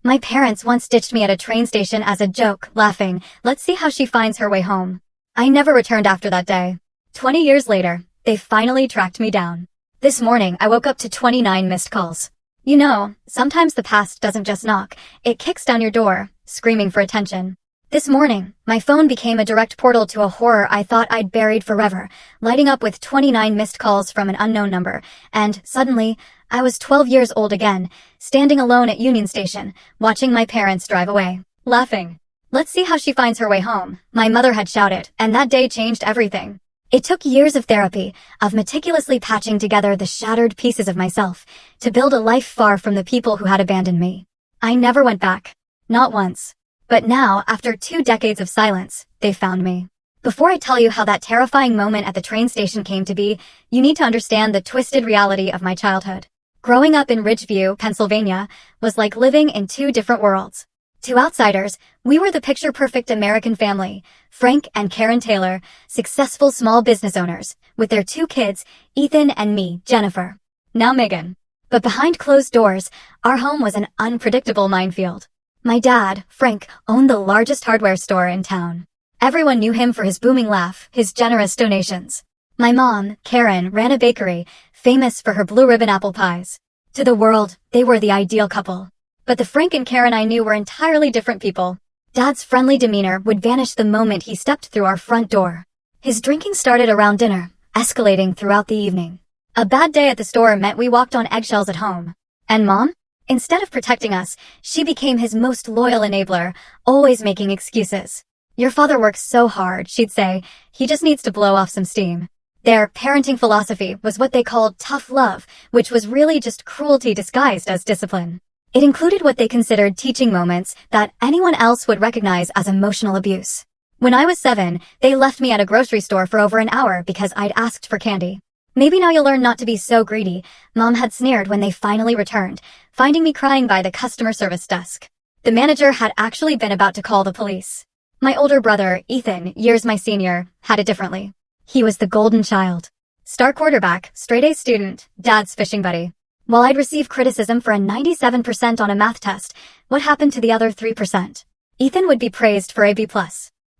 My parents once ditched me at a train station as a joke, laughing, "Let's see how she finds her way home." I never returned after that day. 20 years later, they finally tracked me down. This morning, I woke up to 29 missed calls. You know, sometimes the past doesn't just knock, it kicks down your door, screaming for attention. This morning, my phone became a direct portal to a horror I thought I'd buried forever, lighting up with 29 missed calls from an unknown number, and, suddenly, I was 12 years old again, standing alone at Union Station, watching my parents drive away, laughing. "Let's see how she finds her way home," my mother had shouted, and that day changed everything. It took years of therapy, of meticulously patching together the shattered pieces of myself, to build a life far from the people who had abandoned me. I never went back. Not once. But now, after 2 decades of silence, they found me. Before I tell you how that terrifying moment at the train station came to be, you need to understand the twisted reality of my childhood. Growing up in Ridgeview, Pennsylvania, was like living in 2 different worlds. To outsiders, we were the picture-perfect American family, Frank and Karen Taylor, successful small business owners, with their 2 kids, Ethan and me, Jennifer. Now Megan. But behind closed doors, our home was an unpredictable minefield. My dad, Frank, owned the largest hardware store in town. Everyone knew him for his booming laugh, his generous donations. My mom, Karen, ran a bakery, famous for her blue ribbon apple pies. To the world, they were the ideal couple. But the Frank and Karen I knew were entirely different people. Dad's friendly demeanor would vanish the moment he stepped through our front door. His drinking started around dinner, escalating throughout the evening. A bad day at the store meant we walked on eggshells at home. And Mom? Instead of protecting us, she became his most loyal enabler, always making excuses. "Your father works so hard," she'd say, "he just needs to blow off some steam." Their parenting philosophy was what they called tough love, which was really just cruelty disguised as discipline. It included what they considered teaching moments that anyone else would recognize as emotional abuse. When I was 7, they left me at a grocery store for over an hour because I'd asked for candy. "Maybe now you'll learn not to be so greedy," Mom had sneered when they finally returned, finding me crying by the customer service desk. The manager had actually been about to call the police. My older brother, Ethan, years my senior, had it differently. He was the golden child. Star quarterback, straight-A student, Dad's fishing buddy. While I'd receive criticism for a 97% on a math test, what happened to the other 3%? Ethan would be praised for a B+.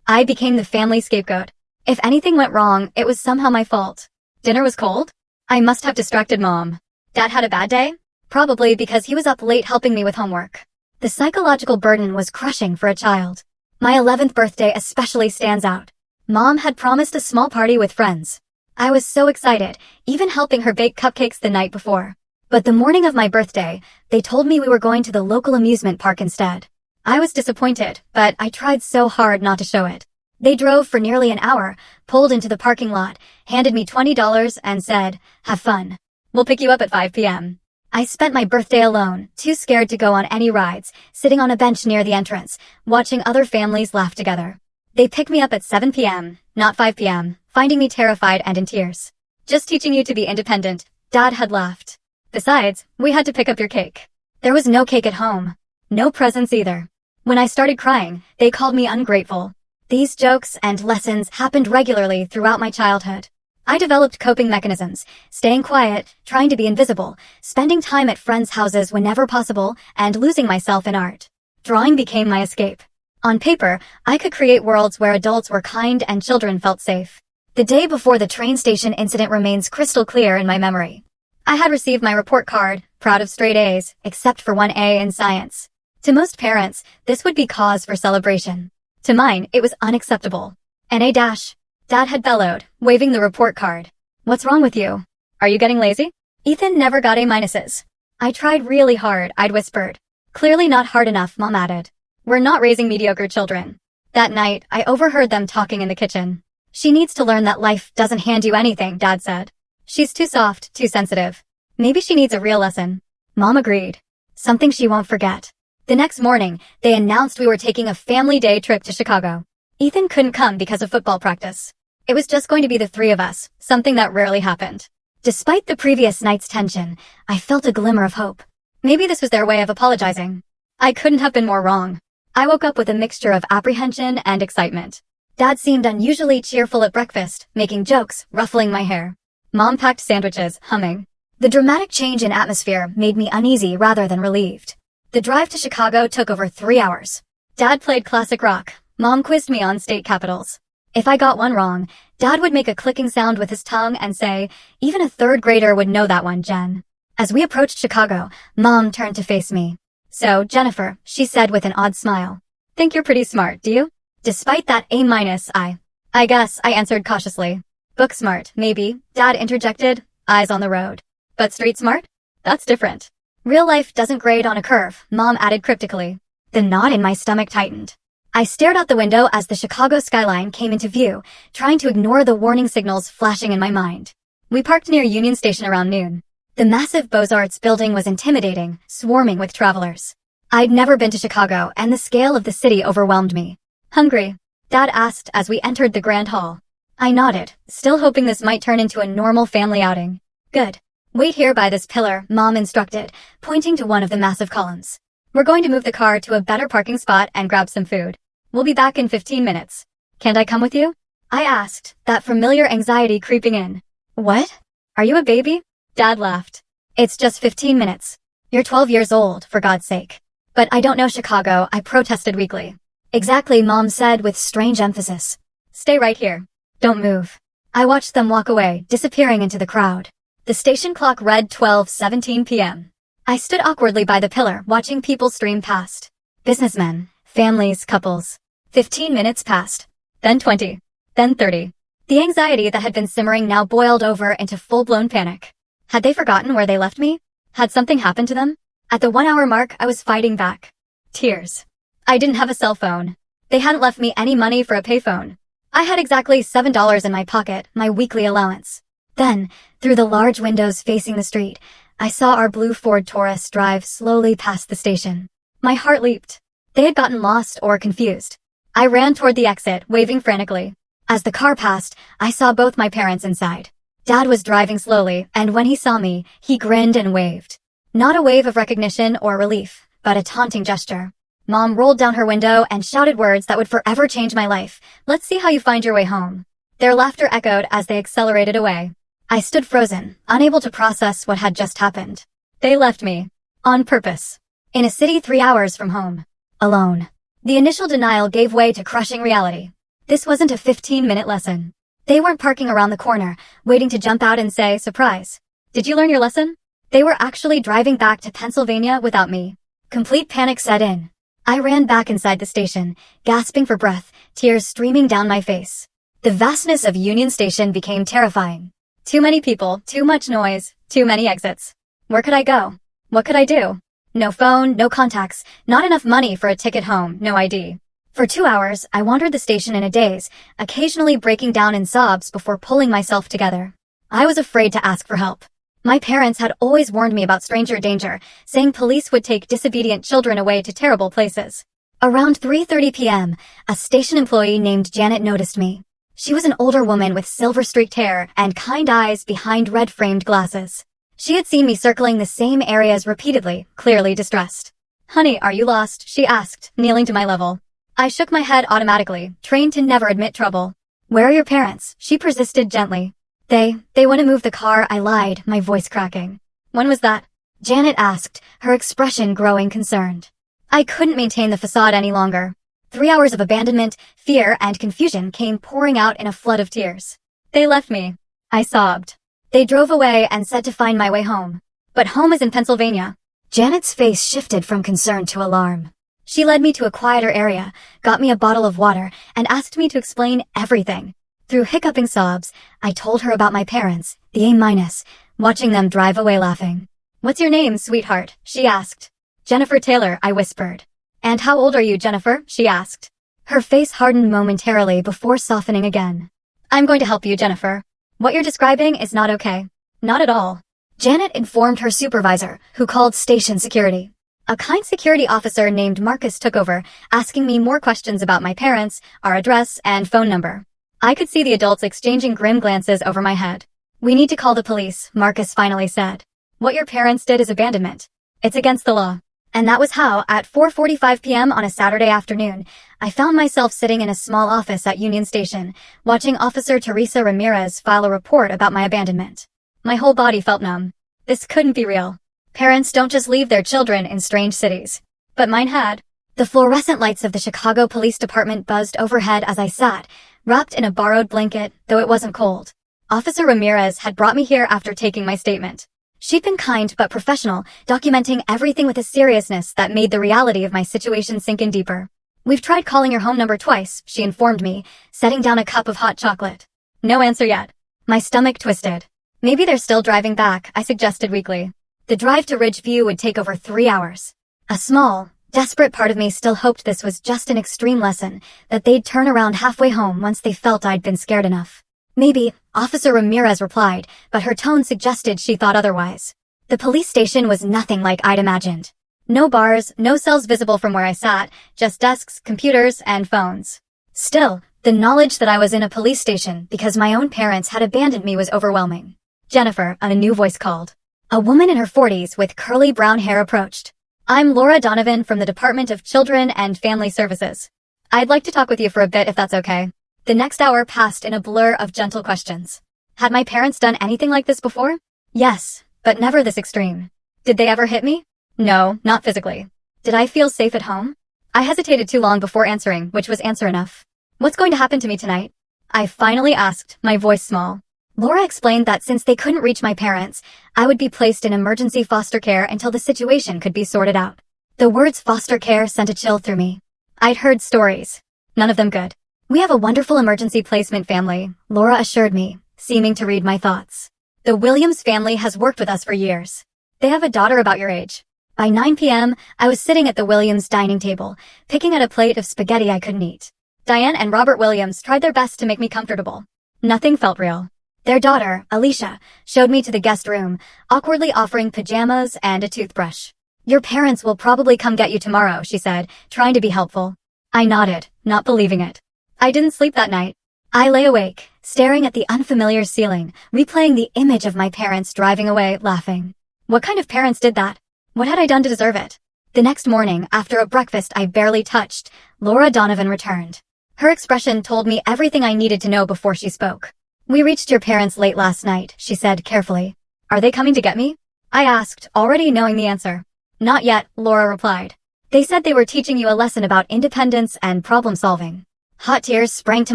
I became the family scapegoat. If anything went wrong, it was somehow my fault. Dinner was cold? I must have distracted Mom. Dad had a bad day? Probably because he was up late helping me with homework. The psychological burden was crushing for a child. My 11th birthday especially stands out. Mom had promised a small party with friends. I was so excited, even helping her bake cupcakes the night before. But the morning of my birthday, they told me we were going to the local amusement park instead. I was disappointed, but I tried so hard not to show it. They drove for nearly an hour, pulled into the parking lot, handed me $20 and said, "Have fun. We'll pick you up at 5 p.m. I spent my birthday alone, too scared to go on any rides, sitting on a bench near the entrance, watching other families laugh together. They picked me up at 7 p.m., not 5 p.m., finding me terrified and in tears. "Just teaching you to be independent," Dad had laughed. "Besides, we had to pick up your cake." There was no cake at home. No presents either. When I started crying, they called me ungrateful. These jokes and lessons happened regularly throughout my childhood. I developed coping mechanisms, staying quiet, trying to be invisible, spending time at friends' houses whenever possible, and losing myself in art. Drawing became my escape. On paper, I could create worlds where adults were kind and children felt safe. The day before the train station incident remains crystal clear in my memory. I had received my report card, proud of straight A's, except for 1 A in science. To most parents, this would be cause for celebration. To mine, it was unacceptable. An A-. Dad had bellowed, waving the report card. "What's wrong with you? Are you getting lazy?" Ethan never got A-minuses. "I tried really hard," I'd whispered. "Clearly not hard enough," Mom added. "We're not raising mediocre children." That night, I overheard them talking in the kitchen. "She needs to learn that life doesn't hand you anything," Dad said. "She's too soft, too sensitive. Maybe she needs a real lesson." Mom agreed. Something she won't forget. The next morning, they announced we were taking a family day trip to Chicago. Ethan couldn't come because of football practice. It was just going to be the 3 of us, something that rarely happened. Despite the previous night's tension, I felt a glimmer of hope. Maybe this was their way of apologizing. I couldn't have been more wrong. I woke up with a mixture of apprehension and excitement. Dad seemed unusually cheerful at breakfast, making jokes, ruffling my hair. Mom packed sandwiches, humming. The dramatic change in atmosphere made me uneasy rather than relieved. The drive to Chicago took over 3 hours. Dad played classic rock. Mom quizzed me on state capitals. If I got one wrong, Dad would make a clicking sound with his tongue and say, "Even a third grader would know that one, Jen." As we approached Chicago, Mom turned to face me. "So, Jennifer," she said with an odd smile. "Think you're pretty smart, do you?" Despite that A-, I guess, I answered cautiously. "Book smart, maybe," Dad interjected, eyes on the road. "But street smart? That's different." "Real life doesn't grade on a curve," Mom added cryptically. The knot in my stomach tightened. I stared out the window as the Chicago skyline came into view, trying to ignore the warning signals flashing in my mind. We parked near Union Station around noon. The massive Beaux-Arts building was intimidating, swarming with travelers. I'd never been to Chicago, and the scale of the city overwhelmed me. "Hungry?" Dad asked as we entered the Grand Hall. I nodded, still hoping this might turn into a normal family outing. "Good. Wait here by this pillar," Mom instructed, pointing to one of the massive columns. "We're going to move the car to a better parking spot and grab some food. We'll be back in 15 minutes. Can't I come with you?" I asked, that familiar anxiety creeping in. "What? Are you a baby?" Dad laughed. "It's just 15 minutes. You're 12 years old, for God's sake." "But I don't know Chicago," I protested weakly. "Exactly," Mom said with strange emphasis. "Stay right here. Don't move." I watched them walk away, disappearing into the crowd. The station clock read 12:17 p.m. I stood awkwardly by the pillar, watching people stream past. Businessmen, families, couples. 15 minutes passed. Then 20. Then 30. The anxiety that had been simmering now boiled over into full-blown panic. Had they forgotten where they left me? Had something happened to them? At the 1-hour mark, I was fighting back. Tears. I didn't have a cell phone. They hadn't left me any money for a payphone. I had exactly $7 in my pocket, my weekly allowance. Then, through the large windows facing the street, I saw our blue Ford Taurus drive slowly past the station. My heart leaped. They had gotten lost or confused. I ran toward the exit, waving frantically. As the car passed, I saw both my parents inside. Dad was driving slowly, and when he saw me, he grinned and waved. Not a wave of recognition or relief, but a taunting gesture. Mom rolled down her window and shouted words that would forever change my life. "Let's see how you find your way home." Their laughter echoed as they accelerated away. I stood frozen, unable to process what had just happened. They left me. On purpose. In a city 3 hours from home. Alone. The initial denial gave way to crushing reality. This wasn't a 15-minute lesson. They weren't parking around the corner, waiting to jump out and say, "Surprise. Did you learn your lesson?" They were actually driving back to Pennsylvania without me. Complete panic set in. I ran back inside the station, gasping for breath, tears streaming down my face. The vastness of Union Station became terrifying. Too many people, too much noise, too many exits. Where could I go? What could I do? No phone, no contacts, not enough money for a ticket home, no ID. For 2 hours, I wandered the station in a daze, occasionally breaking down in sobs before pulling myself together. I was afraid to ask for help. My parents had always warned me about stranger danger, saying police would take disobedient children away to terrible places. Around 3:30 p.m., a station employee named Janet noticed me. She was an older woman with silver-streaked hair and kind eyes behind red-framed glasses. She had seen me circling the same areas repeatedly, clearly distressed. "Honey, are you lost?" she asked, kneeling to my level. I shook my head automatically, trained to never admit trouble. "Where are your parents?" she persisted gently. They want to move the car," I lied, my voice cracking. "When was that?" Janet asked, her expression growing concerned. I couldn't maintain the facade any longer. 3 hours of abandonment, fear, and confusion came pouring out in a flood of tears. "They left me," I sobbed. "They drove away and said to find my way home. But home is in Pennsylvania." Janet's face shifted from concern to alarm. She led me to a quieter area, got me a bottle of water, and asked me to explain everything. Through hiccuping sobs, I told her about my parents, the A-, watching them drive away laughing. "What's your name, sweetheart?" she asked. "Jennifer Taylor," I whispered. "And how old are you, Jennifer?" she asked. Her face hardened momentarily before softening again. "I'm going to help you, Jennifer. What you're describing is not okay. Not at all." Janet informed her supervisor, who called station security. A kind security officer named Marcus took over, asking me more questions about my parents, our address, and phone number. I could see the adults exchanging grim glances over my head. "We need to call the police," Marcus finally said. "What your parents did is abandonment. It's against the law." And that was how, at 4:45 p.m. on a Saturday afternoon, I found myself sitting in a small office at Union Station, watching Officer Teresa Ramirez file a report about my abandonment. My whole body felt numb. This couldn't be real. Parents don't just leave their children in strange cities. But mine had. The fluorescent lights of the Chicago Police Department buzzed overhead as I sat, wrapped in a borrowed blanket, though it wasn't cold. Officer Ramirez had brought me here after taking my statement. She'd been kind but professional, documenting everything with a seriousness that made the reality of my situation sink in deeper. We've tried calling your home number twice, she informed me, setting down a cup of hot chocolate. No answer yet. My stomach twisted. Maybe they're still driving back, I suggested weakly. The drive to Ridgeview would take over 3 hours. A small, desperate part of me still hoped this was just an extreme lesson, that they'd turn around halfway home once they felt I'd been scared enough. Maybe, Officer Ramirez replied, but her tone suggested she thought otherwise. The police station was nothing like I'd imagined. No bars, no cells visible from where I sat, just desks, computers, and phones. Still, the knowledge that I was in a police station because my own parents had abandoned me was overwhelming. Jennifer, a new voice called. A woman in her 40s with curly brown hair approached. I'm Laura Donovan from the Department of Children and Family Services. I'd like to talk with you for a bit if that's okay. The next hour passed in a blur of gentle questions. Had my parents done anything like this before? Yes, but never this extreme. Did they ever hit me? No, not physically. Did I feel safe at home? I hesitated too long before answering, which was answer enough. What's going to happen to me tonight? I finally asked, my voice small. Laura explained that since they couldn't reach my parents, I would be placed in emergency foster care until the situation could be sorted out. The words foster care sent a chill through me. I'd heard stories. None of them good. We have a wonderful emergency placement family, Laura assured me, seeming to read my thoughts. The Williams family has worked with us for years. They have a daughter about your age. By 9 p.m., I was sitting at the Williams dining table, picking at a plate of spaghetti I couldn't eat. Diane and Robert Williams tried their best to make me comfortable. Nothing felt real. Their daughter, Alicia, showed me to the guest room, awkwardly offering pajamas and a toothbrush. Your parents will probably come get you tomorrow, she said, trying to be helpful. I nodded, not believing it. I didn't sleep that night. I lay awake, staring at the unfamiliar ceiling, replaying the image of my parents driving away, laughing. What kind of parents did that? What had I done to deserve it? The next morning, after a breakfast I barely touched, Laura Donovan returned. Her expression told me everything I needed to know before she spoke. We reached your parents late last night, she said carefully. Are they coming to get me? I asked, already knowing the answer. Not yet, Laura replied. They said they were teaching you a lesson about independence and problem solving. Hot tears sprang to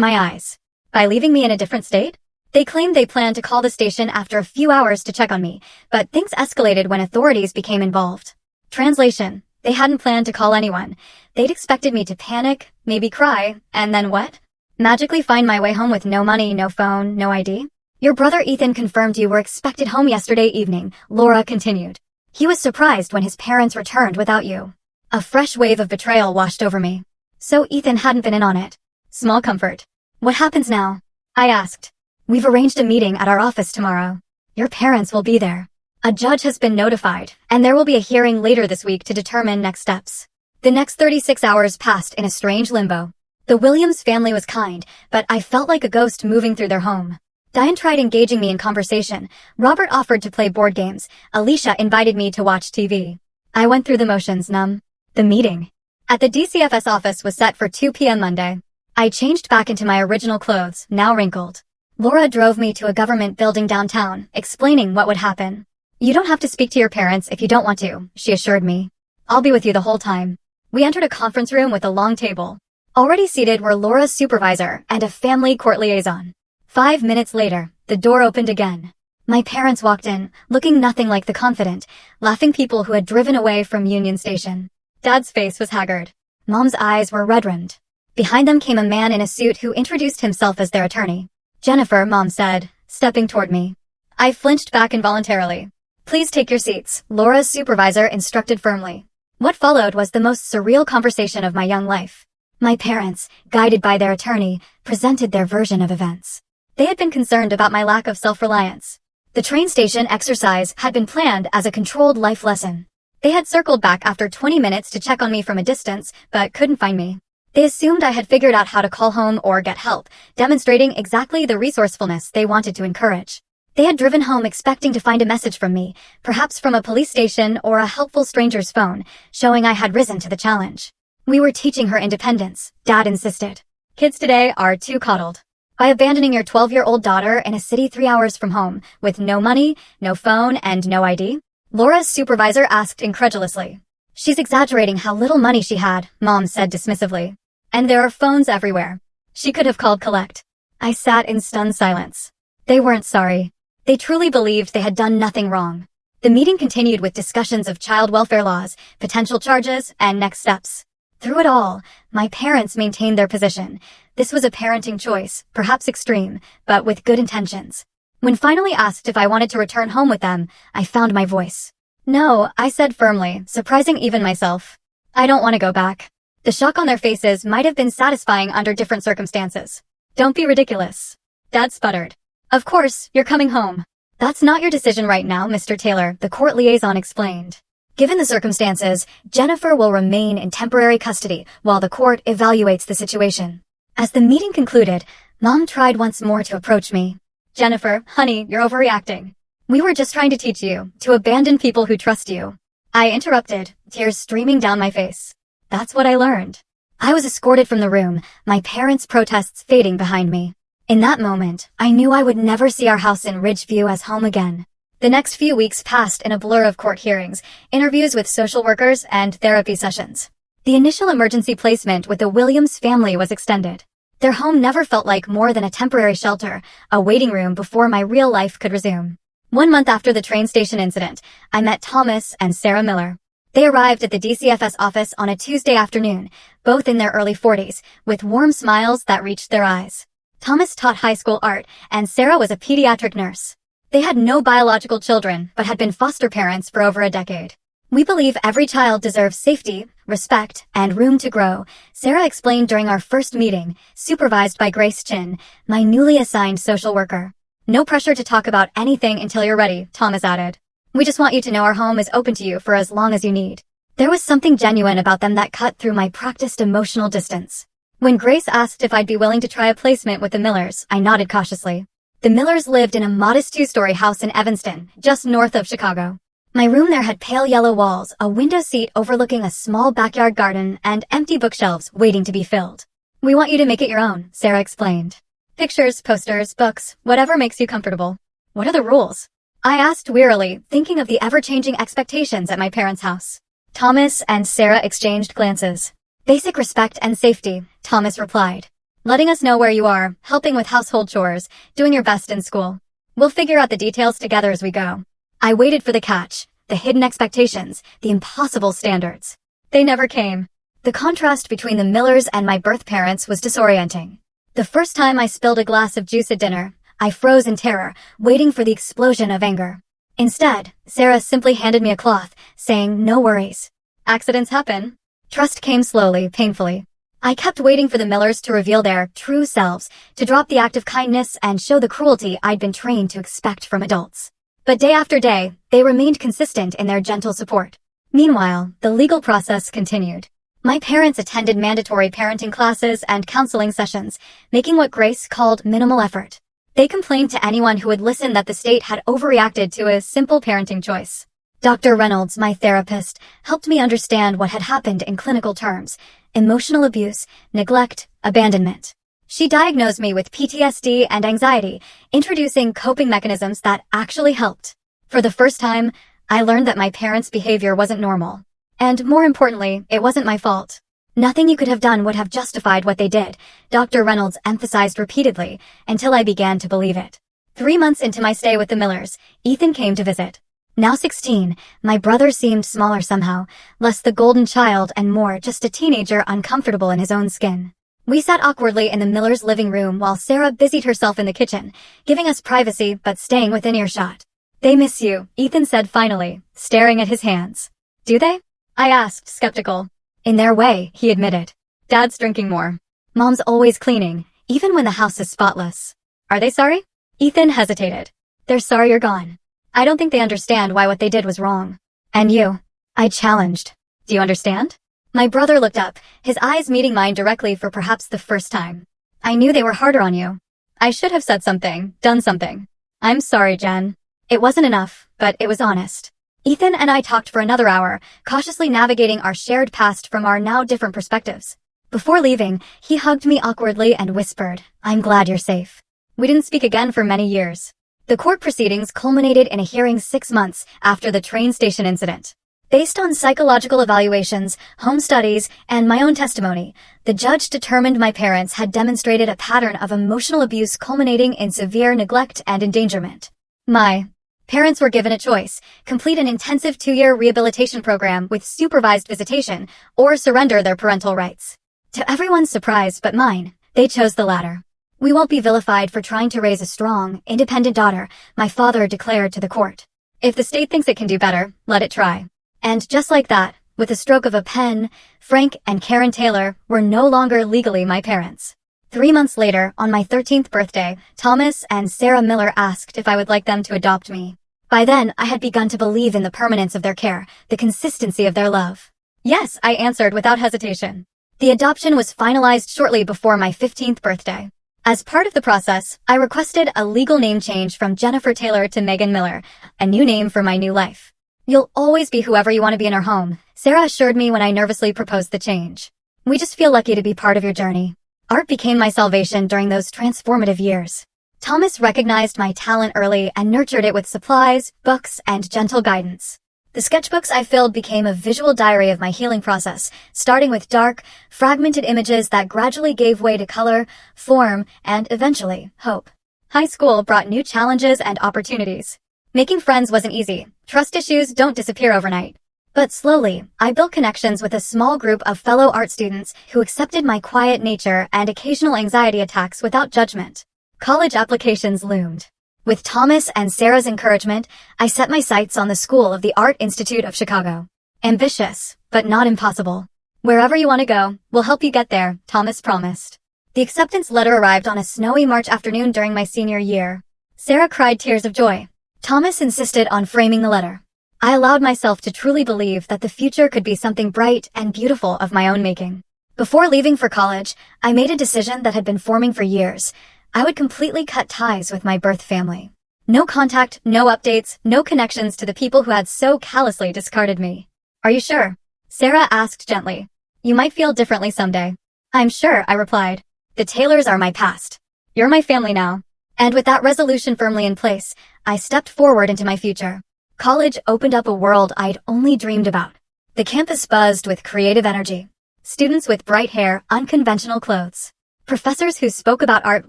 my eyes. By leaving me in a different state? They claimed they planned to call the station after a few hours to check on me, but things escalated when authorities became involved. Translation: they hadn't planned to call anyone. They'd expected me to panic, maybe cry, and then what? Magically find my way home with no money, no phone, no ID? Your brother Ethan confirmed you were expected home yesterday evening, Laura continued. He was surprised when his parents returned without you. A fresh wave of betrayal washed over me. So Ethan hadn't been in on it. Small comfort. What happens now? I asked. We've arranged a meeting at our office tomorrow. Your parents will be there. A judge has been notified, and there will be a hearing later this week to determine next steps. The next 36 hours passed in a strange limbo. The Williams family was kind, but I felt like a ghost moving through their home. Diane tried engaging me in conversation. Robert offered to play board games. Alicia invited me to watch TV. I went through the motions, numb. The meeting at the DCFS office was set for 2 p.m. Monday. I changed back into my original clothes, now wrinkled. Laura drove me to a government building downtown, explaining what would happen. You don't have to speak to your parents if you don't want to, she assured me. I'll be with you the whole time. We entered a conference room with a long table. Already seated were Laura's supervisor and a family court liaison. 5 minutes later, the door opened again. My parents walked in, looking nothing like the confident, laughing people who had driven away from Union Station. Dad's face was haggard. Mom's eyes were red-rimmed. Behind them came a man in a suit who introduced himself as their attorney. Jennifer, Mom said, stepping toward me. I flinched back involuntarily. Please take your seats, Laura's supervisor instructed firmly. What followed was the most surreal conversation of my young life. My parents, guided by their attorney, presented their version of events. They had been concerned about my lack of self-reliance. The train station exercise had been planned as a controlled life lesson. They had circled back after 20 minutes to check on me from a distance, but couldn't find me. They assumed I had figured out how to call home or get help, demonstrating exactly the resourcefulness they wanted to encourage. They had driven home expecting to find a message from me, perhaps from a police station or a helpful stranger's phone, showing I had risen to the challenge. We were teaching her independence, Dad insisted. Kids today are too coddled. By abandoning your 12-year-old daughter in a city 3 hours from home, with no money, no phone, and no ID, Laura's supervisor asked incredulously. She's exaggerating how little money she had, Mom said dismissively. And there are phones everywhere. She could have called collect. I sat in stunned silence. They weren't sorry. They truly believed they had done nothing wrong. The meeting continued with discussions of child welfare laws, potential charges, and next steps. Through it all, my parents maintained their position. This was a parenting choice, perhaps extreme, but with good intentions. When finally asked if I wanted to return home with them, I found my voice. No, I said firmly, surprising even myself. I don't want to go back. The shock on their faces might have been satisfying under different circumstances. Don't be ridiculous. Dad sputtered. Of course, you're coming home. That's not your decision right now, Mr. Taylor, the court liaison explained. Given the circumstances, Jennifer will remain in temporary custody while the court evaluates the situation. As the meeting concluded, Mom tried once more to approach me. Jennifer, honey, you're overreacting. We were just trying to teach you to abandon people who trust you. I interrupted, tears streaming down my face. That's what I learned. I was escorted from the room, my parents' protests fading behind me. In that moment, I knew I would never see our house in Ridgeview as home again. The next few weeks passed in a blur of court hearings, interviews with social workers, and therapy sessions. The initial emergency placement with the Williams family was extended. Their home never felt like more than a temporary shelter, a waiting room before my real life could resume. 1 month after the train station incident, I met Thomas and Sarah Miller. They arrived at the DCFS office on a Tuesday afternoon, both in their early 40s, with warm smiles that reached their eyes. Thomas taught high school art, and Sarah was a pediatric nurse. They had no biological children, but had been foster parents for over a decade. We believe every child deserves safety, respect, and room to grow, Sarah explained during our first meeting, supervised by Grace Chin, my newly assigned social worker. No pressure to talk about anything until you're ready, Thomas added. We just want you to know our home is open to you for as long as you need. There was something genuine about them that cut through my practiced emotional distance. When Grace asked if I'd be willing to try a placement with the Millers, I nodded cautiously. The Millers lived in a modest 2-story house in Evanston, just north of Chicago. My room there had pale yellow walls, a window seat overlooking a small backyard garden, and empty bookshelves waiting to be filled. We want you to make it your own, Sarah explained. Pictures, posters, books, whatever makes you comfortable. What are the rules? I asked wearily, thinking of the ever-changing expectations at my parents' house. Thomas and Sarah exchanged glances. Basic respect and safety, Thomas replied. Letting us know where you are, helping with household chores, doing your best in school. We'll figure out the details together as we go. I waited for the catch, the hidden expectations, the impossible standards. They never came. The contrast between the Millers and my birth parents was disorienting. The first time I spilled a glass of juice at dinner, I froze in terror, waiting for the explosion of anger. Instead, Sarah simply handed me a cloth, saying, "No worries. Accidents happen." Trust came slowly, painfully. I kept waiting for the Millers to reveal their true selves, to drop the act of kindness and show the cruelty I'd been trained to expect from adults. But day after day, they remained consistent in their gentle support. Meanwhile, the legal process continued. My parents attended mandatory parenting classes and counseling sessions, making what Grace called minimal effort. They complained to anyone who would listen that the state had overreacted to a simple parenting choice. Dr. Reynolds, my therapist, helped me understand what had happened in clinical terms: emotional abuse, neglect, abandonment. She diagnosed me with PTSD and anxiety, introducing coping mechanisms that actually helped. For the first time, I learned that my parents' behavior wasn't normal. And more importantly, it wasn't my fault. Nothing you could have done would have justified what they did, Dr. Reynolds emphasized repeatedly, until I began to believe it. 3 months into my stay with the Millers, Ethan came to visit. Now 16, my brother seemed smaller somehow, less the golden child and more just a teenager uncomfortable in his own skin. We sat awkwardly in the Millers' living room while Sarah busied herself in the kitchen, giving us privacy but staying within earshot. "They miss you," Ethan said finally, staring at his hands. "Do they?" I asked, skeptical. "In their way," he admitted. "Dad's drinking more. Mom's always cleaning, even when the house is spotless." "Are they sorry?" Ethan hesitated. "They're sorry you're gone. I don't think they understand why what they did was wrong." "And you?" I challenged. "Do you understand?" My brother looked up, his eyes meeting mine directly for perhaps the first time. "I knew they were harder on you. I should have said something, done something. I'm sorry, Jen." It wasn't enough, but it was honest. Ethan and I talked for another hour, cautiously navigating our shared past from our now different perspectives. Before leaving, he hugged me awkwardly and whispered, "I'm glad you're safe." We didn't speak again for many years. The court proceedings culminated in a hearing 6 months after the train station incident. Based on psychological evaluations, home studies, and my own testimony, the judge determined my parents had demonstrated a pattern of emotional abuse culminating in severe neglect and endangerment. My parents were given a choice: complete an intensive 2-year rehabilitation program with supervised visitation, or surrender their parental rights. To everyone's surprise but mine, they chose the latter. "We won't be vilified for trying to raise a strong, independent daughter," my father declared to the court. "If the state thinks it can do better, let it try." And just like that, with a stroke of a pen, Frank and Karen Taylor were no longer legally my parents. 3 months later, on my 13th birthday, Thomas and Sarah Miller asked if I would like them to adopt me. By then, I had begun to believe in the permanence of their care, the consistency of their love. "Yes," I answered without hesitation. The adoption was finalized shortly before my 15th birthday. As part of the process, I requested a legal name change from Jennifer Taylor to Megan Miller, a new name for my new life. "You'll always be whoever you want to be in our home," Sarah assured me when I nervously proposed the change. "We just feel lucky to be part of your journey." Art became my salvation during those transformative years. Thomas recognized my talent early and nurtured it with supplies, books, and gentle guidance. The sketchbooks I filled became a visual diary of my healing process, starting with dark, fragmented images that gradually gave way to color, form, and eventually, hope. High school brought new challenges and opportunities. Making friends wasn't easy. Trust issues don't disappear overnight. But slowly, I built connections with a small group of fellow art students who accepted my quiet nature and occasional anxiety attacks without judgment. College applications loomed. With Thomas and Sarah's encouragement, I set my sights on the School of the Art Institute of Chicago. Ambitious, but not impossible. "Wherever you want to go, we'll help you get there," Thomas promised. The acceptance letter arrived on a snowy March afternoon during my senior year. Sarah cried tears of joy. Thomas insisted on framing the letter. I allowed myself to truly believe that the future could be something bright and beautiful of my own making. Before leaving for college, I made a decision that had been forming for years. I would completely cut ties with my birth family. No contact, no updates, no connections to the people who had so callously discarded me. "Are you sure?" Sarah asked gently. "You might feel differently someday." "I'm sure," I replied. "The Taylors are my past. You're my family now." And with that resolution firmly in place, I stepped forward into my future. College opened up a world I'd only dreamed about. The campus buzzed with creative energy. Students with bright hair, unconventional clothes. Professors who spoke about art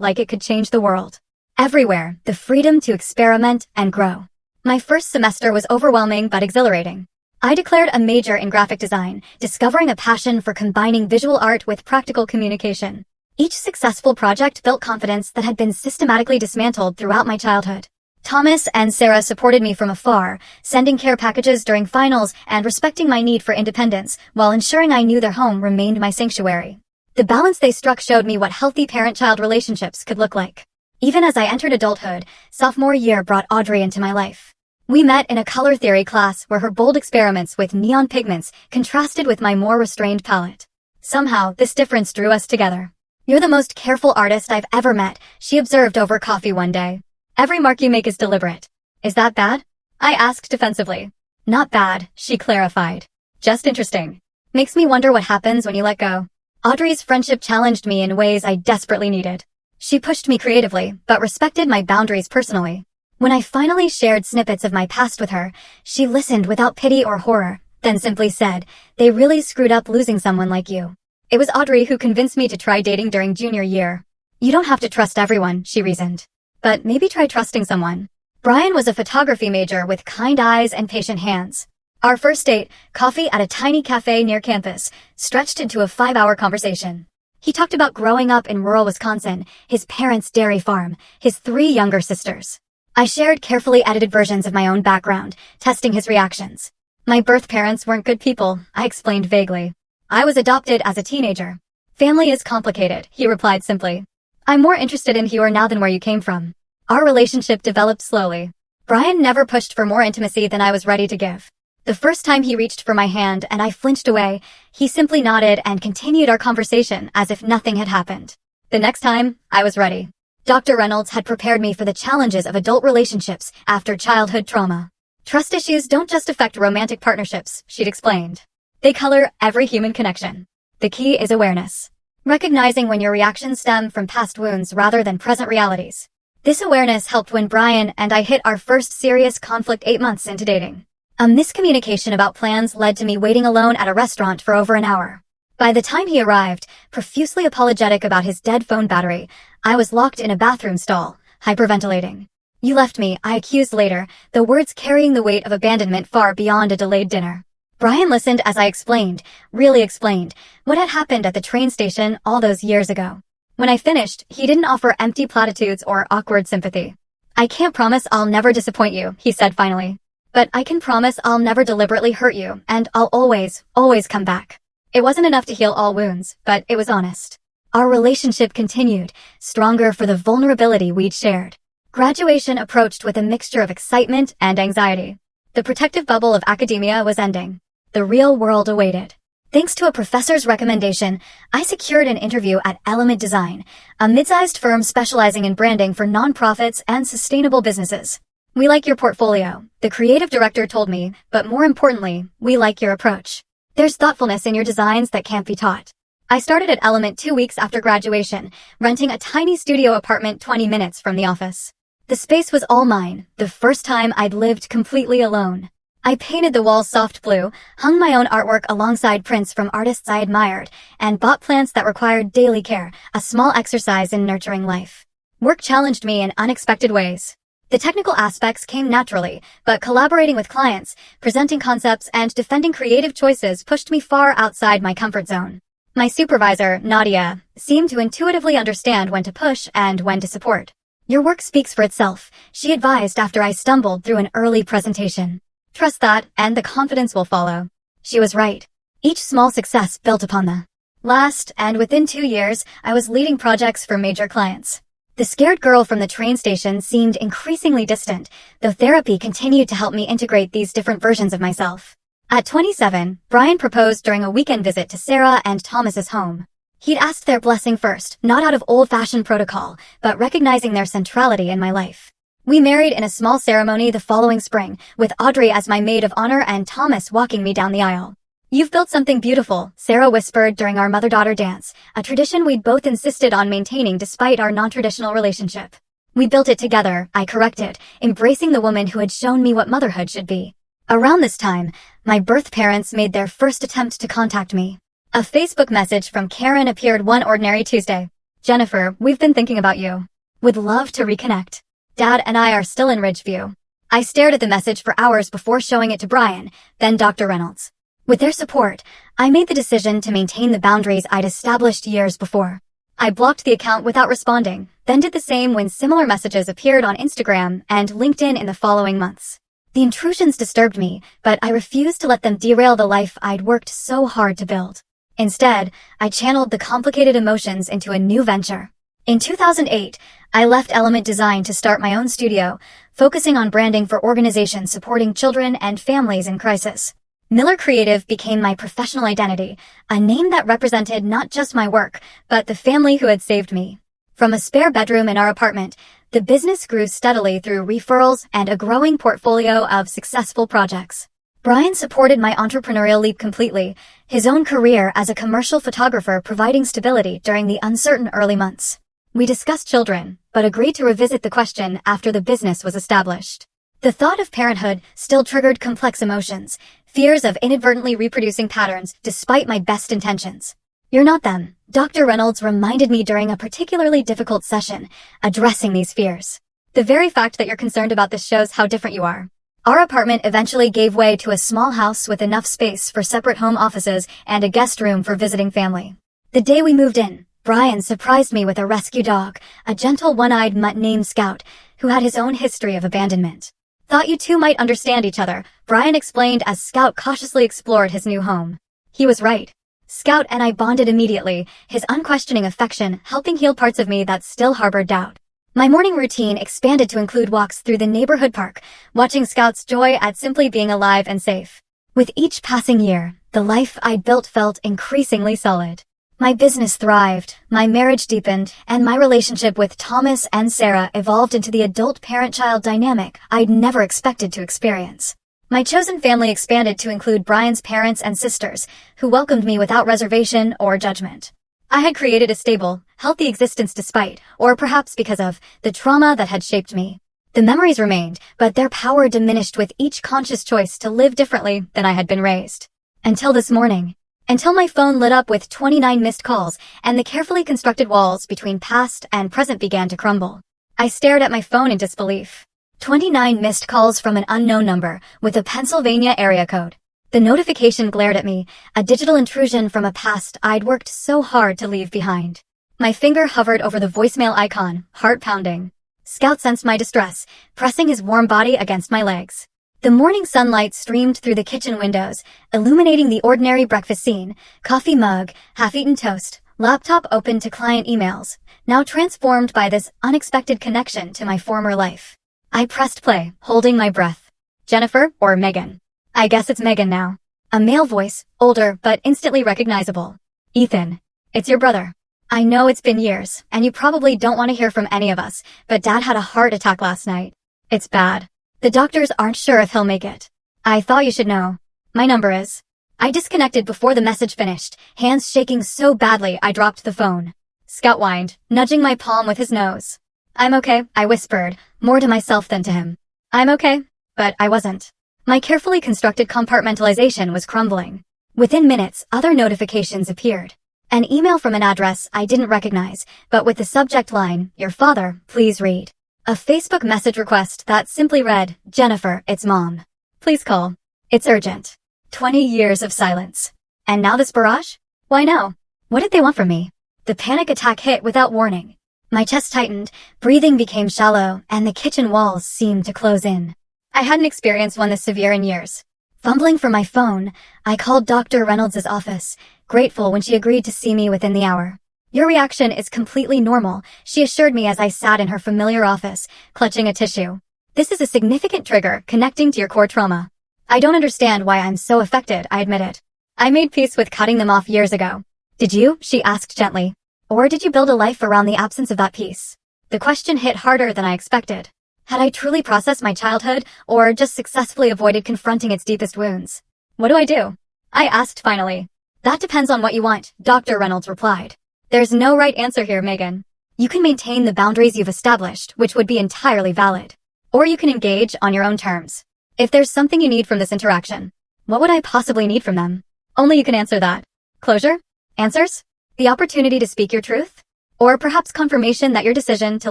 like it could change the world. Everywhere, the freedom to experiment and grow. My first semester was overwhelming but exhilarating. I declared a major in graphic design, discovering a passion for combining visual art with practical communication. Each successful project built confidence that had been systematically dismantled throughout my childhood. Thomas and Sarah supported me from afar, sending care packages during finals and respecting my need for independence, while ensuring I knew their home remained my sanctuary. The balance they struck showed me what healthy parent-child relationships could look like. Even as I entered adulthood, sophomore year brought Audrey into my life. We met in a color theory class where her bold experiments with neon pigments contrasted with my more restrained palette. Somehow, this difference drew us together. "You're the most careful artist I've ever met," she observed over coffee one day. "Every mark you make is deliberate." "Is that bad?" I asked defensively. "Not bad," she clarified. "Just interesting. Makes me wonder what happens when you let go." Audrey's friendship challenged me in ways I desperately needed. She pushed me creatively, but respected my boundaries personally. When I finally shared snippets of my past with her, she listened without pity or horror, then simply said, "They really screwed up losing someone like you." It was Audrey who convinced me to try dating during junior year. "You don't have to trust everyone," she reasoned. "But maybe try trusting someone." Brian was a photography major with kind eyes and patient hands. Our first date, coffee at a tiny cafe near campus, stretched into a 5-hour conversation. He talked about growing up in rural Wisconsin, his parents' dairy farm, his 3 younger sisters. I shared carefully edited versions of my own background, testing his reactions. "My birth parents weren't good people," I explained vaguely. "I was adopted as a teenager." "Family is complicated," he replied simply. "I'm more interested in who you are now than where you came from." Our relationship developed slowly. Brian never pushed for more intimacy than I was ready to give. The first time he reached for my hand and I flinched away, he simply nodded and continued our conversation as if nothing had happened. The next time, I was ready. Dr. Reynolds had prepared me for the challenges of adult relationships after childhood trauma. "Trust issues don't just affect romantic partnerships," she'd explained. "They color every human connection. The key is awareness. Recognizing when your reactions stem from past wounds rather than present realities. This awareness helped when Brian and I hit our first serious conflict 8 months into dating. A miscommunication about plans led to me waiting alone at a restaurant for over an hour. By the time he arrived, profusely apologetic about his dead phone battery, I was locked in a bathroom stall, hyperventilating. "You left me," I accused later, the words carrying the weight of abandonment far beyond a delayed dinner. Brian listened as I explained, really explained, what had happened at the train station all those years ago. When I finished, he didn't offer empty platitudes or awkward sympathy. "I can't promise I'll never disappoint you," he said finally. "But I can promise I'll never deliberately hurt you, and I'll always, always come back." It wasn't enough to heal all wounds, but it was honest. Our relationship continued, stronger for the vulnerability we'd shared. Graduation approached with a mixture of excitement and anxiety. The protective bubble of academia was ending. The real world awaited. Thanks to a professor's recommendation, I secured an interview at Element Design, a mid-sized firm specializing in branding for nonprofits and sustainable businesses. "We like your portfolio," the creative director told me, "but more importantly, we like your approach. There's thoughtfulness in your designs that can't be taught." I started at Element 2 weeks after graduation, renting a tiny studio apartment 20 minutes from the office. The space was all mine, the first time I'd lived completely alone. I painted the walls soft blue, hung my own artwork alongside prints from artists I admired, and bought plants that required daily care, a small exercise in nurturing life. Work challenged me in unexpected ways. The technical aspects came naturally, but collaborating with clients, presenting concepts, and defending creative choices pushed me far outside my comfort zone. My supervisor, Nadia, seemed to intuitively understand when to push and when to support. "Your work speaks for itself," she advised after I stumbled through an early presentation. "Trust that, and the confidence will follow." She was right. Each small success built upon the last, and within 2 years, I was leading projects for major clients. The scared girl from the train station seemed increasingly distant, though therapy continued to help me integrate these different versions of myself. At 27, Brian proposed during a weekend visit to Sarah and Thomas's home. He'd asked their blessing first, not out of old-fashioned protocol, but recognizing their centrality in my life. We married in a small ceremony the following spring, with Audrey as my maid of honor and Thomas walking me down the aisle. "You've built something beautiful," Sarah whispered during our mother-daughter dance, a tradition we'd both insisted on maintaining despite our non-traditional relationship. "We built it together," I corrected, embracing the woman who had shown me what motherhood should be. Around this time, my birth parents made their first attempt to contact me. A Facebook message from Karen appeared one ordinary Tuesday. "Jennifer, we've been thinking about you. Would love to reconnect. Dad and I are still in Ridgeview." I stared at the message for hours before showing it to Brian, then Dr. Reynolds. With their support, I made the decision to maintain the boundaries I'd established years before. I blocked the account without responding, then did the same when similar messages appeared on Instagram and LinkedIn in the following months. The intrusions disturbed me, but I refused to let them derail the life I'd worked so hard to build. Instead, I channeled the complicated emotions into a new venture. In 2008, I left Element Design to start my own studio, focusing on branding for organizations supporting children and families in crisis. Miller Creative became my professional identity, a name that represented not just my work, but the family who had saved me. From a spare bedroom in our apartment, the business grew steadily through referrals and a growing portfolio of successful projects. Brian supported my entrepreneurial leap completely, his own career as a commercial photographer providing stability during the uncertain early months. We discussed children, but agreed to revisit the question after the business was established. The thought of parenthood still triggered complex emotions, fears of inadvertently reproducing patterns despite my best intentions. "You're not them," Dr. Reynolds reminded me during a particularly difficult session, addressing these fears. "The very fact that you're concerned about this shows how different you are." Our apartment eventually gave way to a small house with enough space for separate home offices and a guest room for visiting family. The day we moved in, Brian surprised me with a rescue dog, a gentle one-eyed mutt named Scout, who had his own history of abandonment. "Thought you two might understand each other," Brian explained as Scout cautiously explored his new home. He was right. Scout and I bonded immediately, his unquestioning affection helping heal parts of me that still harbored doubt. My morning routine expanded to include walks through the neighborhood park, watching Scout's joy at simply being alive and safe. With each passing year, the life I'd built felt increasingly solid. My business thrived, my marriage deepened, and my relationship with Thomas and Sarah evolved into the adult parent-child dynamic I'd never expected to experience. My chosen family expanded to include Brian's parents and sisters, who welcomed me without reservation or judgment. I had created a stable, healthy existence despite, or perhaps because of, the trauma that had shaped me. The memories remained, but their power diminished with each conscious choice to live differently than I had been raised. Until this morning. Until my phone lit up with 29 missed calls, and the carefully constructed walls between past and present began to crumble. I stared at my phone in disbelief. 29 missed calls from an unknown number, with a Pennsylvania area code. The notification glared at me, a digital intrusion from a past I'd worked so hard to leave behind. My finger hovered over the voicemail icon, heart pounding. Scout sensed my distress, pressing his warm body against my legs. The morning sunlight streamed through the kitchen windows, illuminating the ordinary breakfast scene, coffee mug, half-eaten toast, laptop open to client emails, now transformed by this unexpected connection to my former life. I pressed play, holding my breath. Jennifer or Megan? I guess it's Megan now. A male voice, older but instantly recognizable. Ethan, it's your brother. I know it's been years, and you probably don't want to hear from any of us, but Dad had a heart attack last night. It's bad. The doctors aren't sure if he'll make it. I thought you should know. My number is... I disconnected before the message finished, hands shaking so badly I dropped the phone. Scout whined, nudging my palm with his nose. I'm okay, I whispered, more to myself than to him. I'm okay, but I wasn't. My carefully constructed compartmentalization was crumbling. Within minutes, other notifications appeared. An email from an address I didn't recognize, but with the subject line, "Your father, please read." A Facebook message request that simply read, "Jennifer, it's Mom. Please call. It's urgent." 20 years of silence. And now this barrage? Why no? What did they want from me? The panic attack hit without warning. My chest tightened, breathing became shallow, and the kitchen walls seemed to close in. I hadn't experienced one this severe in years. Fumbling for my phone, I called Dr. Reynolds' office, grateful when she agreed to see me within the hour. Your reaction is completely normal, she assured me as I sat in her familiar office, clutching a tissue. This is a significant trigger connecting to your core trauma. I don't understand why I'm so affected, I admitted. I made peace with cutting them off years ago. Did you? She asked gently. Or did you build a life around the absence of that peace? The question hit harder than I expected. Had I truly processed my childhood, or just successfully avoided confronting its deepest wounds? What do I do? I asked finally. That depends on what you want, Dr. Reynolds replied. There's no right answer here, Megan. You can maintain the boundaries you've established, which would be entirely valid. Or you can engage on your own terms. If there's something you need from this interaction, what would I possibly need from them? Only you can answer that. Closure? Answers? The opportunity to speak your truth? Or perhaps confirmation that your decision to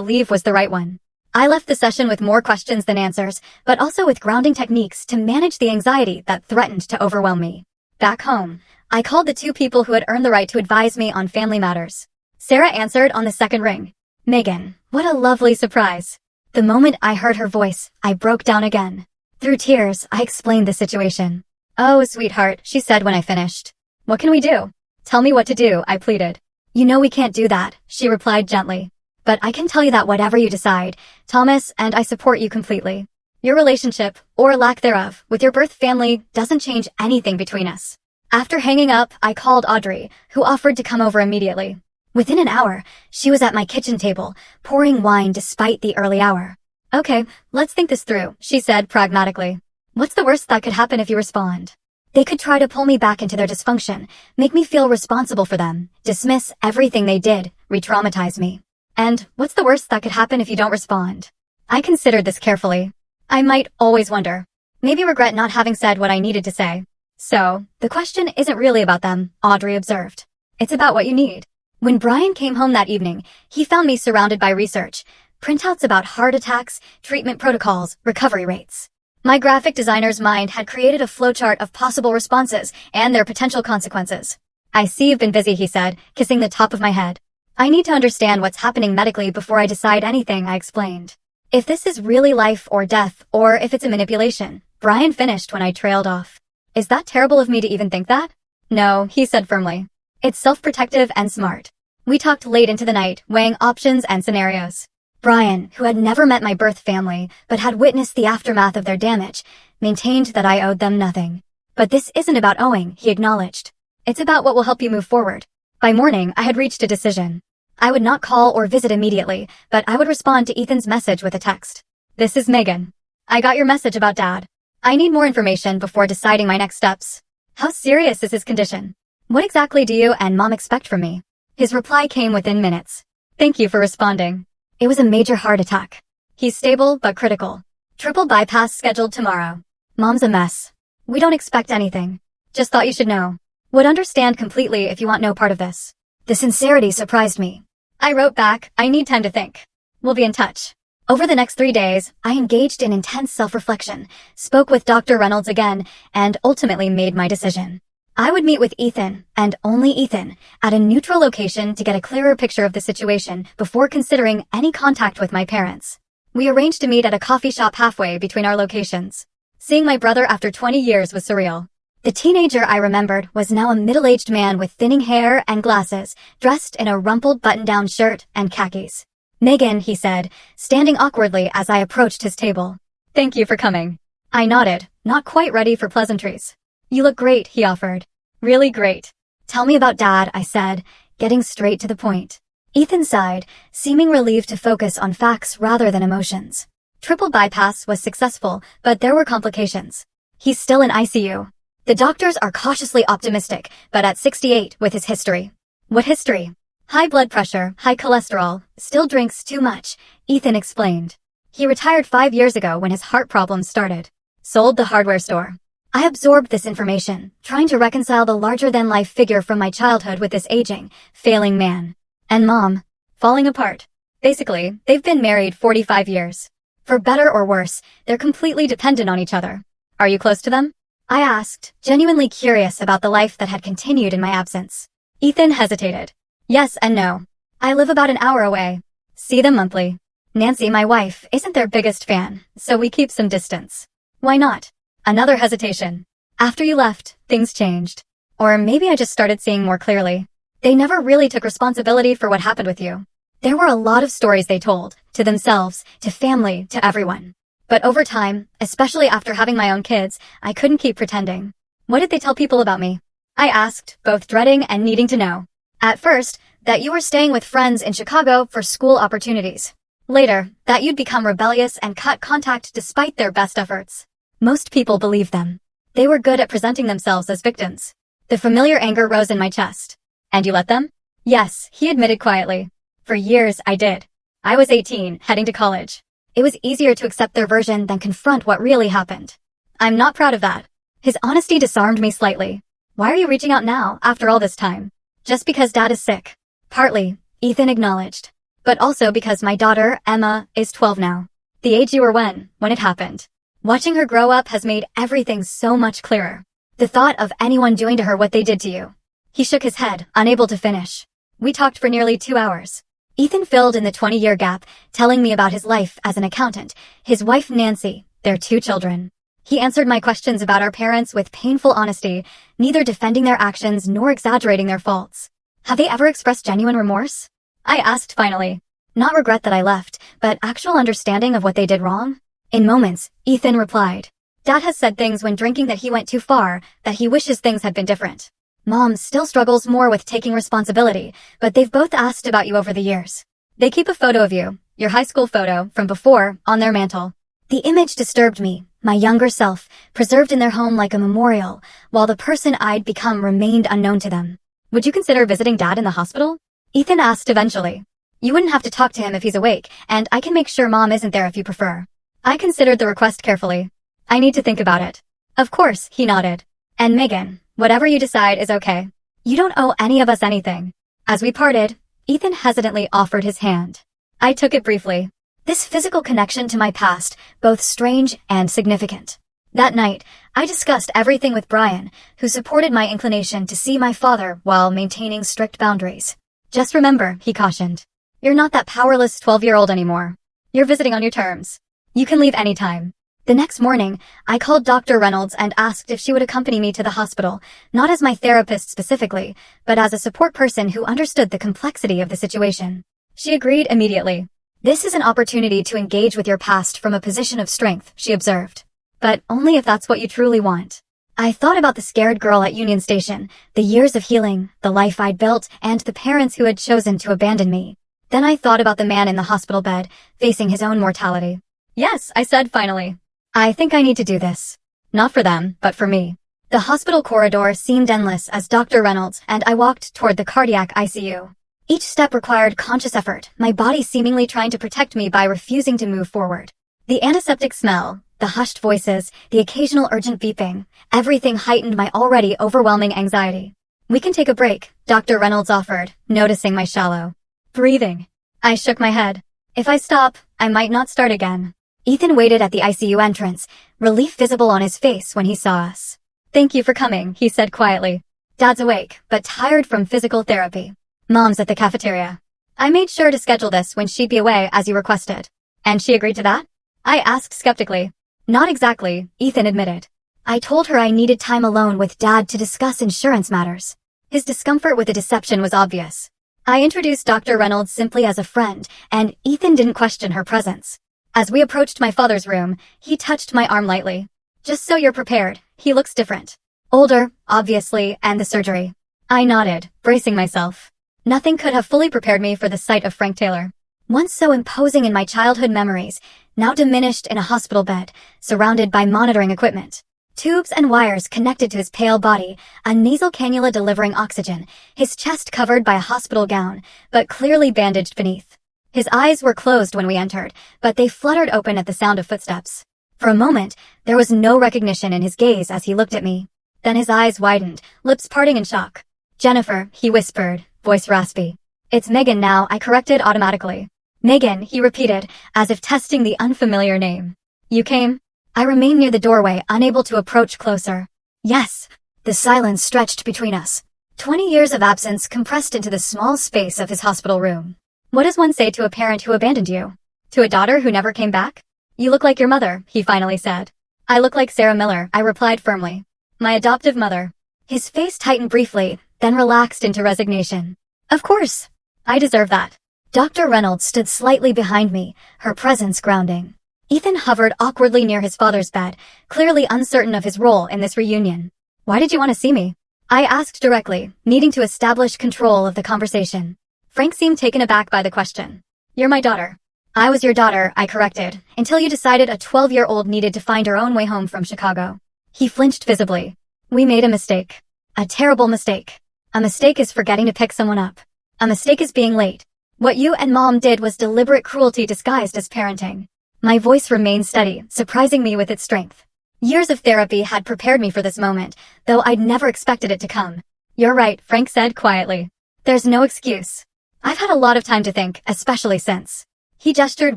leave was the right one? I left the session with more questions than answers, but also with grounding techniques to manage the anxiety that threatened to overwhelm me. Back home, I called the two people who had earned the right to advise me on family matters. Sarah answered on the second ring. Megan, what a lovely surprise. The moment I heard her voice, I broke down again. Through tears, I explained the situation. Oh, sweetheart, she said when I finished. What can we do? Tell me what to do, I pleaded. You know we can't do that, she replied gently. But I can tell you that whatever you decide, Thomas and I support you completely. Your relationship, or lack thereof, with your birth family doesn't change anything between us. After hanging up, I called Audrey, who offered to come over immediately. Within an hour, she was at my kitchen table, pouring wine despite the early hour. Okay, let's think this through, she said pragmatically. What's the worst that could happen if you respond? They could try to pull me back into their dysfunction, make me feel responsible for them, dismiss everything they did, re-traumatize me. And what's the worst that could happen if you don't respond? I considered this carefully. I might always wonder. Maybe regret not having said what I needed to say. So, the question isn't really about them, Audrey observed. It's about what you need. When Brian came home that evening, he found me surrounded by research, printouts about heart attacks, treatment protocols, recovery rates. My graphic designer's mind had created a flowchart of possible responses and their potential consequences. I see you've been busy, he said, kissing the top of my head. I need to understand what's happening medically before I decide anything, I explained. If this is really life or death, or if it's a manipulation, Brian finished when I trailed off. Is that terrible of me to even think that? No, he said firmly. It's self-protective and smart. We talked late into the night, weighing options and scenarios. Brian, who had never met my birth family, but had witnessed the aftermath of their damage, maintained that I owed them nothing. But this isn't about owing, he acknowledged. It's about what will help you move forward. By morning, I had reached a decision. I would not call or visit immediately, but I would respond to Ethan's message with a text. This is Megan. I got your message about Dad. I need more information before deciding my next steps. How serious is his condition? What exactly do you and Mom expect from me? His reply came within minutes. Thank you for responding. It was a major heart attack. He's stable but critical. Triple bypass scheduled tomorrow. Mom's a mess. We don't expect anything. Just thought you should know. Would understand completely if you want no part of this. The sincerity surprised me. I wrote back, I need time to think. We'll be in touch. Over the next 3 days, I engaged in intense self-reflection, spoke with Dr. Reynolds again, and ultimately made my decision. I would meet with Ethan, and only Ethan, at a neutral location to get a clearer picture of the situation before considering any contact with my parents. We arranged to meet at a coffee shop halfway between our locations. Seeing my brother after 20 years was surreal. The teenager I remembered was now a middle-aged man with thinning hair and glasses, dressed in a rumpled button-down shirt and khakis. Megan, he said, standing awkwardly as I approached his table. Thank you for coming. I nodded, not quite ready for pleasantries. You look great, he offered. Really great. Tell me about Dad, I said, getting straight to the point. Ethan sighed, seeming relieved to focus on facts rather than emotions. Triple bypass was successful, but there were complications. He's still in ICU. The doctors are cautiously optimistic, but at 68 with his history. What history? High blood pressure, high cholesterol, still drinks too much, Ethan explained. He retired 5 years ago when his heart problems started. Sold the hardware store. I absorbed this information, trying to reconcile the larger-than-life figure from my childhood with this aging, failing man. And Mom, falling apart. Basically, they've been married 45 years. For better or worse, they're completely dependent on each other. Are you close to them? I asked, genuinely curious about the life that had continued in my absence. Ethan hesitated. Yes and no. I live about an hour away. See them monthly. Nancy, my wife, isn't their biggest fan, so we keep some distance. Why not? Another hesitation. After you left, things changed. Or maybe I just started seeing more clearly. They never really took responsibility for what happened with you. There were a lot of stories they told, to themselves, to family, to everyone. But over time, especially after having my own kids, I couldn't keep pretending. What did they tell people about me? I asked, both dreading and needing to know. At first, that you were staying with friends in Chicago for school opportunities. Later, that you'd become rebellious and cut contact despite their best efforts. Most people believed them. They were good at presenting themselves as victims. The familiar anger rose in my chest. And you let them? Yes, he admitted quietly. For years, I did. I was 18, heading to college. It was easier to accept their version than confront what really happened. I'm not proud of that. His honesty disarmed me slightly. Why are you reaching out now, after all this time? Just because Dad is sick. Partly, Ethan acknowledged. But also because my daughter, Emma, is 12 now. The age you were when it happened. Watching her grow up has made everything so much clearer. The thought of anyone doing to her what they did to you. He shook his head, unable to finish. We talked for nearly 2 hours. Ethan filled in the 20-year gap, telling me about his life as an accountant, his wife Nancy, their 2 children. He answered my questions about our parents with painful honesty, neither defending their actions nor exaggerating their faults. Have they ever expressed genuine remorse? I asked finally. Not regret that I left, but actual understanding of what they did wrong? In moments, Ethan replied. Dad has said things when drinking that he went too far, that he wishes things had been different. Mom still struggles more with taking responsibility, but they've both asked about you over the years. They keep a photo of you, your high school photo, from before, on their mantle. The image disturbed me, my younger self, preserved in their home like a memorial, while the person I'd become remained unknown to them. Would you consider visiting Dad in the hospital? Ethan asked eventually. You wouldn't have to talk to him if he's awake, and I can make sure Mom isn't there if you prefer. I considered the request carefully. I need to think about it. Of course, he nodded. And Megan, whatever you decide is okay. You don't owe any of us anything. As we parted, Ethan hesitantly offered his hand. I took it briefly. This physical connection to my past, both strange and significant. That night, I discussed everything with Brian, who supported my inclination to see my father while maintaining strict boundaries. Just remember, he cautioned. You're not that powerless 12-year-old anymore. You're visiting on your terms. You can leave anytime. The next morning, I called Dr. Reynolds and asked if she would accompany me to the hospital, not as my therapist specifically, but as a support person who understood the complexity of the situation. She agreed immediately. This is an opportunity to engage with your past from a position of strength, she observed. But only if that's what you truly want. I thought about the scared girl at Union Station, the years of healing, the life I'd built, and the parents who had chosen to abandon me. Then I thought about the man in the hospital bed, facing his own mortality. Yes, I said finally. I think I need to do this. Not for them, but for me. The hospital corridor seemed endless as Dr. Reynolds and I walked toward the cardiac ICU. Each step required conscious effort, my body seemingly trying to protect me by refusing to move forward. The antiseptic smell, the hushed voices, the occasional urgent beeping, everything heightened my already overwhelming anxiety. "We can take a break," Dr. Reynolds offered, noticing my shallow breathing. I shook my head. If I stop, I might not start again. Ethan waited at the ICU entrance, relief visible on his face when he saw us. "Thank you for coming," he said quietly. "Dad's awake, but tired from physical therapy. Mom's at the cafeteria. I made sure to schedule this when she'd be away as you requested." "And she agreed to that?" I asked skeptically. "Not exactly," Ethan admitted. "I told her I needed time alone with Dad to discuss insurance matters." His discomfort with the deception was obvious. I introduced Dr. Reynolds simply as a friend, and Ethan didn't question her presence. As we approached my father's room, he touched my arm lightly. "Just so you're prepared, he looks different. Older, obviously, and the surgery." I nodded, bracing myself. Nothing could have fully prepared me for the sight of Frank Taylor. Once so imposing in my childhood memories, now diminished in a hospital bed, surrounded by monitoring equipment. Tubes and wires connected to his pale body, a nasal cannula delivering oxygen, his chest covered by a hospital gown, but clearly bandaged beneath. His eyes were closed when we entered, but they fluttered open at the sound of footsteps. For a moment, there was no recognition in his gaze as he looked at me. Then his eyes widened, lips parting in shock. "Jennifer," he whispered, voice raspy. "It's Megan now," I corrected automatically. "Megan," he repeated, as if testing the unfamiliar name. "You came?" I remained near the doorway, unable to approach closer. "Yes." The silence stretched between us. 20 years of absence compressed into the small space of his hospital room. What does one say to a parent who abandoned you? To a daughter who never came back? "You look like your mother," he finally said. "I look like Sarah Miller," I replied firmly. "My adoptive mother." His face tightened briefly, then relaxed into resignation. "Of course. I deserve that." Dr. Reynolds stood slightly behind me, her presence grounding. Ethan hovered awkwardly near his father's bed, clearly uncertain of his role in this reunion. "Why did you want to see me?" I asked directly, needing to establish control of the conversation. Frank seemed taken aback by the question. "You're my daughter." "I was your daughter," I corrected, "until you decided a 12-year-old needed to find her own way home from Chicago." He flinched visibly. "We made a mistake. A terrible mistake. A mistake is forgetting to pick someone up. A mistake is being late. What you and Mom did was deliberate cruelty disguised as parenting." My voice remained steady, surprising me with its strength. Years of therapy had prepared me for this moment, though I'd never expected it to come. "You're right," Frank said quietly. "There's no excuse. I've had a lot of time to think, especially since." He gestured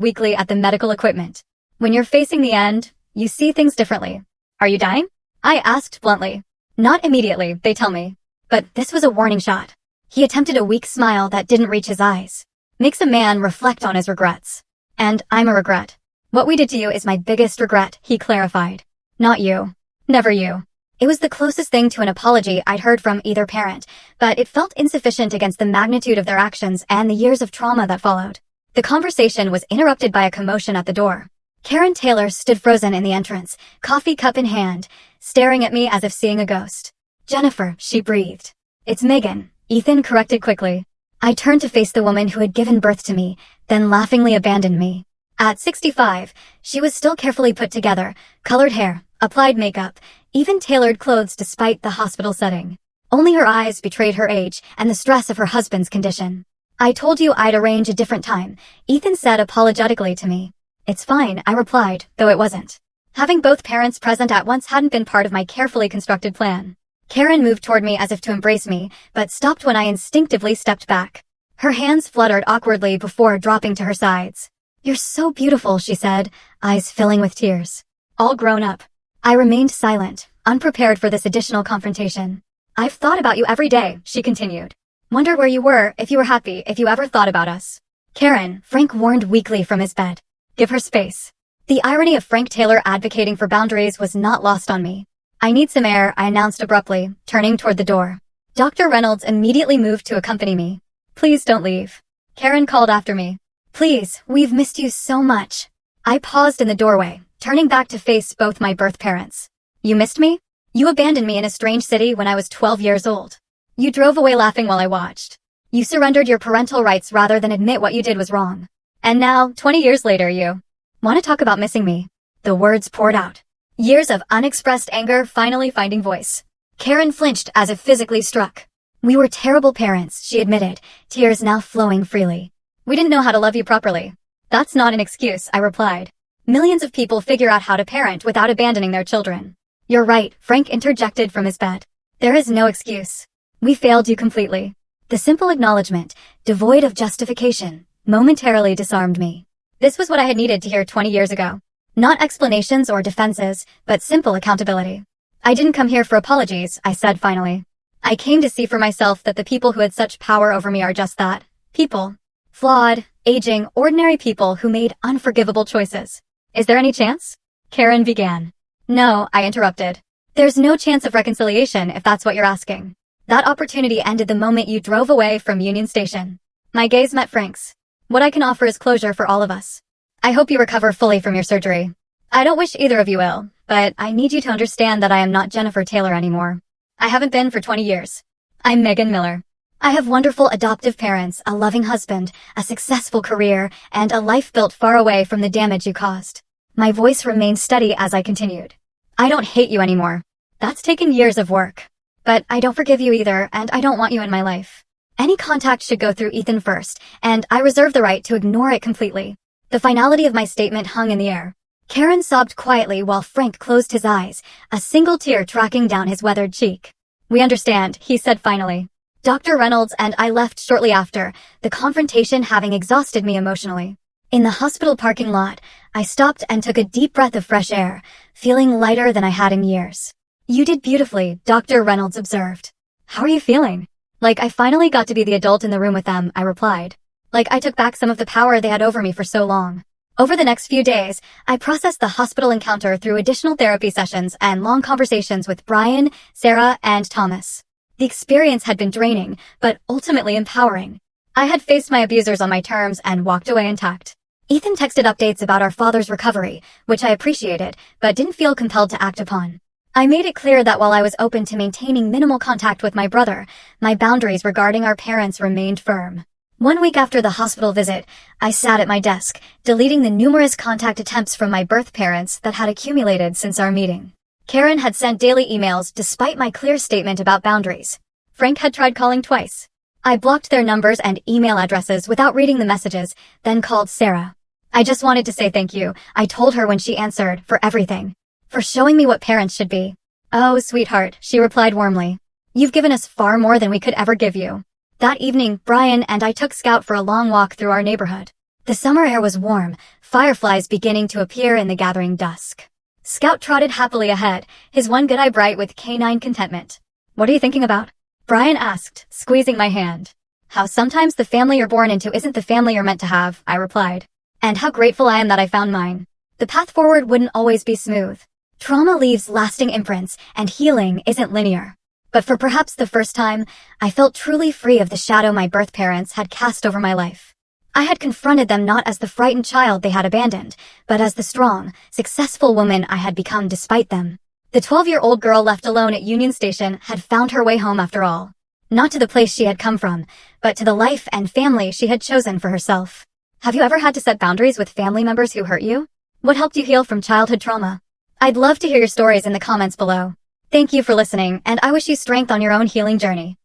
weakly at the medical equipment. "When you're facing the end, you see things differently." "Are you dying?" I asked bluntly. "Not immediately, they tell me. But this was a warning shot." He attempted a weak smile that didn't reach his eyes. "Makes a man reflect on his regrets. And I'm a regret. What we did to you is my biggest regret," he clarified. "Not you. Never you." It was the closest thing to an apology I'd heard from either parent, but it felt insufficient against the magnitude of their actions and the years of trauma that followed. The conversation was interrupted by a commotion at the door. Karen Taylor stood frozen in the entrance, coffee cup in hand, staring at me as if seeing a ghost. "Jennifer," she breathed. "It's Megan," Ethan corrected quickly. I turned to face the woman who had given birth to me, then laughingly abandoned me. At 65, she was still carefully put together, colored hair, applied makeup, even tailored clothes despite the hospital setting. Only her eyes betrayed her age and the stress of her husband's condition. "I told you I'd arrange a different time," Ethan said apologetically to me. "It's fine," I replied, though it wasn't. Having both parents present at once hadn't been part of my carefully constructed plan. Karen moved toward me as if to embrace me, but stopped when I instinctively stepped back. Her hands fluttered awkwardly before dropping to her sides. "You're so beautiful," she said, eyes filling with tears. "All grown up." I remained silent, unprepared for this additional confrontation. "I've thought about you every day," she continued. "Wondered where you were, if you were happy, if you ever thought about us." "Karen," Frank warned weakly from his bed. "Give her space." The irony of Frank Taylor advocating for boundaries was not lost on me. "I need some air," I announced abruptly, turning toward the door. Dr. Reynolds immediately moved to accompany me. "Please don't leave." Karen called after me. "Please, we've missed you so much." I paused in the doorway, turning back to face both my birth parents. "You missed me? You abandoned me in a strange city when I was 12 years old. You drove away laughing while I watched. You surrendered your parental rights rather than admit what you did was wrong. And now, 20 years later, you want to talk about missing me?" The words poured out. Years of unexpressed anger finally finding voice. Karen flinched as if physically struck. We were terrible parents, she admitted, tears now flowing freely. We didn't know how to love you properly. That's not an excuse, I replied. Millions of people figure out how to parent without abandoning their children. You're right, Frank interjected from his bed. There is no excuse. We failed you completely. The simple acknowledgement, devoid of justification, momentarily disarmed me. This was what I had needed to hear 20 years ago. Not explanations or defenses, but simple accountability. I didn't come here for apologies, I said finally. I came to see for myself that the people who had such power over me are just that. People. Flawed, aging, ordinary people who made unforgivable choices. Is there any chance? Karen began. No, I interrupted. There's no chance of reconciliation if that's what you're asking. That opportunity ended the moment you drove away from Union Station. My gaze met Frank's. What I can offer is closure for all of us. I hope you recover fully from your surgery. I don't wish either of you ill, but I need you to understand that I am not Jennifer Taylor anymore. I haven't been for 20 years. I'm Megan Miller. I have wonderful adoptive parents, a loving husband, a successful career, and a life built far away from the damage you caused. My voice remained steady as I continued. I don't hate you anymore. That's taken years of work. But I don't forgive you either, and I don't want you in my life. Any contact should go through Ethan first, and I reserve the right to ignore it completely. The finality of my statement hung in the air. Karen sobbed quietly while Frank closed his eyes, a single tear tracking down his weathered cheek. We understand, he said finally. Dr. Reynolds and I left shortly after, the confrontation having exhausted me emotionally. In the hospital parking lot, I stopped and took a deep breath of fresh air, feeling lighter than I had in years. You did beautifully, Dr. Reynolds observed. How are you feeling? Like I finally got to be the adult in the room with them, I replied. Like I took back some of the power they had over me for so long. Over the next few days, I processed the hospital encounter through additional therapy sessions and long conversations with Brian, Sarah, and Thomas. The experience had been draining, but ultimately empowering. I had faced my abusers on my terms and walked away intact. Ethan texted updates about our father's recovery, which I appreciated, but didn't feel compelled to act upon. I made it clear that while I was open to maintaining minimal contact with my brother, my boundaries regarding our parents remained firm. 1 week after the hospital visit, I sat at my desk, deleting the numerous contact attempts from my birth parents that had accumulated since our meeting. Karen had sent daily emails despite my clear statement about boundaries. Frank had tried calling twice. I blocked their numbers and email addresses without reading the messages, then called Sarah. I just wanted to say thank you, I told her when she answered, for everything. For showing me what parents should be. Oh, sweetheart, she replied warmly. You've given us far more than we could ever give you. That evening, Brian and I took Scout for a long walk through our neighborhood. The summer air was warm, fireflies beginning to appear in the gathering dusk. Scout trotted happily ahead, his one good eye bright with canine contentment. What are you thinking about? Brian asked, squeezing my hand. How sometimes the family you're born into isn't the family you're meant to have, I replied. And how grateful I am that I found mine. The path forward wouldn't always be smooth. Trauma leaves lasting imprints, and healing isn't linear. But for perhaps the first time, I felt truly free of the shadow my birth parents had cast over my life. I had confronted them not as the frightened child they had abandoned, but as the strong, successful woman I had become despite them. The 12-year-old girl left alone at Union Station had found her way home after all. Not to the place she had come from, but to the life and family she had chosen for herself. Have you ever had to set boundaries with family members who hurt you? What helped you heal from childhood trauma? I'd love to hear your stories in the comments below. Thank you for listening, and I wish you strength on your own healing journey.